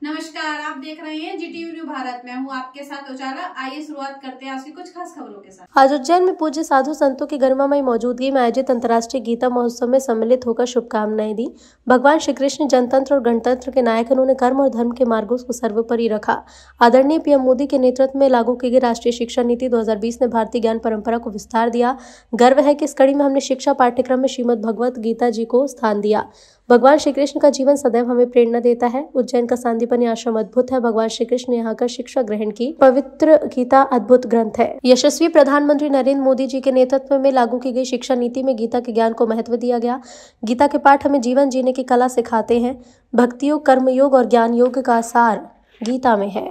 नमस्कार, आप देख रहे हैं जीटीवी न्यूज भारत। मैं हूं आपके साथ उजाला। आइए शुरुआत करते हैं आज की कुछ खास खबरों के साथ। आज उज्जैन में पूज्य साधु संतों की गरिमामयी मौजूदगी में आयोजित अंतर्राष्ट्रीय गीता महोत्सव में सम्मिलित होकर शुभकामनाएं दी। भगवान श्री कृष्ण जनतंत्र और गणतंत्र के नायक, उन्होंने कर्म और धर्म के मार्गों को सर्वोपरि रखा। आदरणीय पीएम मोदी के नेतृत्व में लागू की गई राष्ट्रीय शिक्षा नीति 2020 ने भारतीय ज्ञान परंपरा को विस्तार दिया। गर्व है कि इस कड़ी में हमने शिक्षा पाठ्यक्रम में श्रीमद् भगवत गीता जी को स्थान दिया। भगवान श्री कृष्ण का जीवन सदैव हमें प्रेरणा देता है। उज्जैन का सांदीपनि आश्रम अद्भुत है। भगवान श्री कृष्ण ने यहाँ कर शिक्षा ग्रहण की। पवित्र गीता अद्भुत ग्रंथ है। यशस्वी प्रधानमंत्री नरेंद्र मोदी जी के नेतृत्व में लागू की गई शिक्षा नीति में गीता के ज्ञान को महत्व दिया गया। गीता के पाठ हमें जीवन जीने की कला सिखाते हैं। भक्ति योग, कर्म योग और ज्ञान योग का सार गीता में है।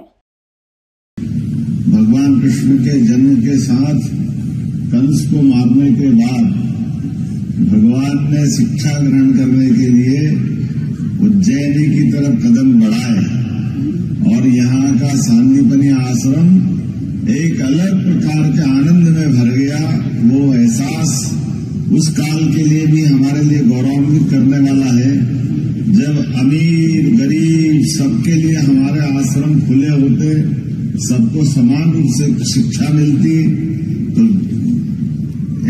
भगवान कृष्ण के जन्म के साथ कंस को मारने के बाद भगवान ने शिक्षा ग्रहण करने के लिए उज्जैनी की तरफ कदम बढ़ाए और यहाँ का सांदीपनि आश्रम एक अलग प्रकार के आनंद में भर गया। वो एहसास उस काल के लिए भी हमारे लिए गौरवान्वित करने वाला है, जब अमीर गरीब सबके लिए हमारे आश्रम खुले होते, सबको समान रूप से शिक्षा मिलती, तो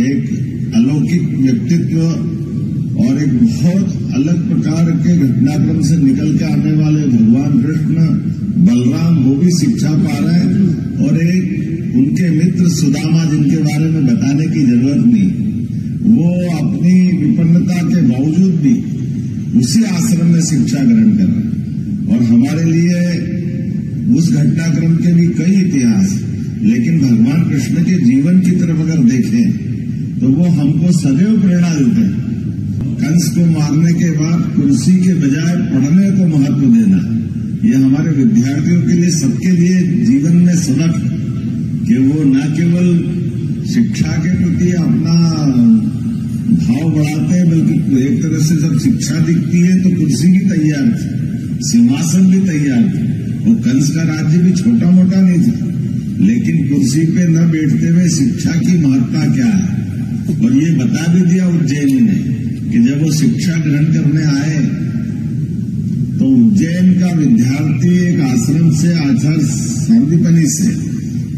एक अलौकिक व्यक्तित्व और एक बहुत अलग प्रकार के घटनाक्रम से निकल के आने वाले भगवान कृष्ण बलराम, वो भी शिक्षा पा रहे हैं। और एक उनके मित्र सुदामा, जिनके बारे में बताने की जरूरत नहीं, वो अपनी विपन्नता के बावजूद भी उसी आश्रम में शिक्षा ग्रहण कर रहे हैं। और हमारे लिए उस घटनाक्रम के भी कई इतिहास, लेकिन भगवान कृष्ण के जीवन की तरफ अगर देखें तो वो हमको सदैव प्रेरणा देते हैं। कंस को मारने के बाद कुर्सी के बजाय पढ़ने को महत्व देना, ये हमारे विद्यार्थियों के लिए, सबके लिए जीवन में सबक कि वो न केवल शिक्षा के प्रति अपना भाव बढ़ाते हैं, बल्कि एक तरह से जब शिक्षा दिखती है तो कुर्सी भी तैयार थी, सिंहासन भी तैयार थी। वो कंस का राज्य भी छोटा मोटा नहीं था, लेकिन कुर्सी पे न बैठते हुए शिक्षा की महत्ता क्या है, और ये बता भी दिया उज्जैनी ने कि जब वो शिक्षा ग्रहण करने आए तो उज्जैन का विद्यार्थी एक आश्रम से, आचार्य सांदीपनि से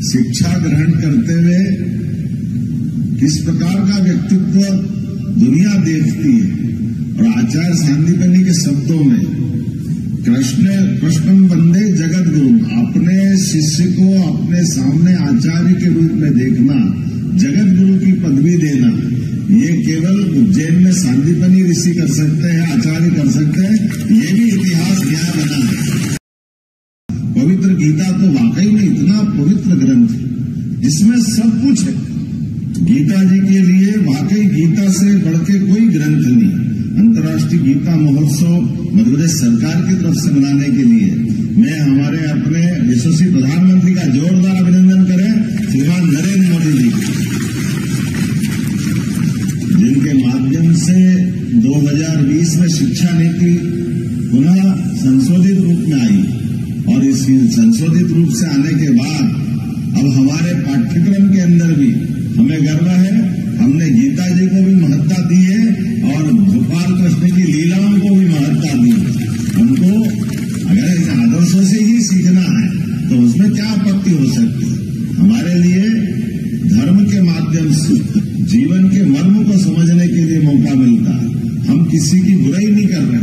शिक्षा ग्रहण करते हुए किस प्रकार का व्यक्तित्व दुनिया देखती है। और आचार्य सांदीपनि के शब्दों में कृष्ण वंदे जगत गुरु, अपने शिष्य को अपने सामने आचार्य के रूप में देखना, जगत गुरु की पदवी देना, ये केवल उज्जैन में सांदीपनि ऋषि कर सकते हैं, आचार्य कर सकते हैं। ये भी इतिहास ज्ञान बना है। पवित्र गीता तो वाकई में इतना पवित्र ग्रंथ है जिसमें सब कुछ है। गीता जी के लिए वाकई गीता से बढ़ के कोई ग्रंथ नहीं। अंतर्राष्ट्रीय गीता महोत्सव मध्य प्रदेश सरकार की तरफ से मनाने के लिए मैं हमारे अपने यशस्वी प्रधानमंत्री का जोरदार अभिनंदन करें, श्रीमान नरेंद्र मोदी जी, जिनके माध्यम से 2020 में शिक्षा नीति पुनः संशोधित रूप में आई। और इस संशोधित रूप से आने के बाद अब हमारे पाठ्यक्रम के अंदर भी हमें गर्व है, हमने गीता जी को भी महत्ता दी है और गोपाल कृष्ण की लीलाओं को भी महत्ता दी है। हमको अगर इस आदर्शों से ही सीखना है तो उसमें क्या आपत्ति हो सकती है। हमारे लिए धर्म के माध्यम से जीवन के मर्म को समझने के लिए मौका मिलता है। हम किसी की बुराई नहीं कर रहे,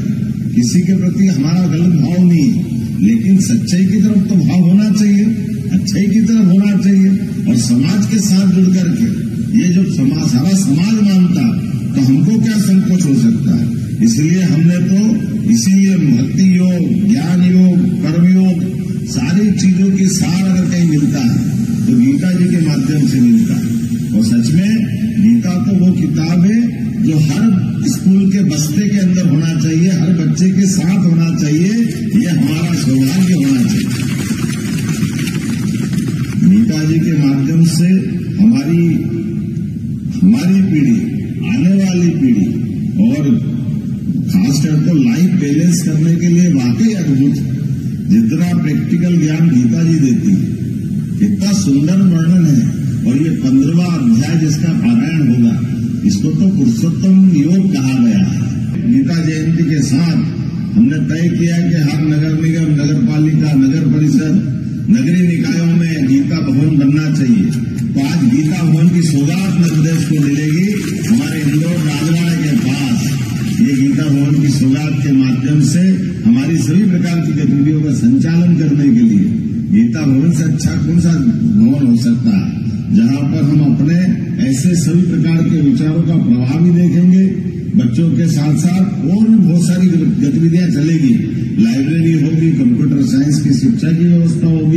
किसी के प्रति हमारा गलत भाव नहीं है, लेकिन सच्चाई की तरफ तो भाव होना चाहिए, अच्छाई की तरफ होना चाहिए। और समाज के साथ जुड़ करके ये जो सारा समाज मानता, तो हमको क्या संकोच हो सकता है। इसलिए हमने तो इसीलिए भक्ति योग, ज्ञान योग, कर्म योग, सारी चीजों की सार अगर कहीं मिलता है तो गीता जी के माध्यम से मिलता है। और सच में गीता तो वो किताब है जो हर स्कूल के बस्ते के अंदर होना चाहिए, हर बच्चे के साथ होना चाहिए। ये हमारा सौभाग्य होना चाहिए। गीता जी के माध्यम से हमारी पीढ़ी, आने वाली पीढ़ी, और खासकर तो लाइफ बैलेंस करने के लिए वाकई अद्भुत है। जितना प्रैक्टिकल ज्ञान गीता जी देती है, कितना सुंदर वर्णन है। और ये 15वां अध्याय जिसका पारायण होगा, इसको तो पुरुषोत्तम योग कहा गया है। गीता जयंती के साथ हमने तय किया कि हर नगर निगम, नगर पालिका की सौगात मध्य प्रदेश को मिलेगी। हमारे इंदौर राजवाड़ा के पास ये गीता भवन की सौगात के माध्यम से हमारी सभी प्रकार की गतिविधियों का संचालन करने के लिए गीता भवन से अच्छा कौन सा भवन हो सकता है, जहां पर हम अपने ऐसे सभी प्रकार के विचारों का प्रभाव भी देखेंगे। बच्चों के साथ साथ और भी बहुत सारी गतिविधियां चलेगी। लाइब्रेरी होगी, कंप्यूटर साइंस की शिक्षा की व्यवस्था होगी।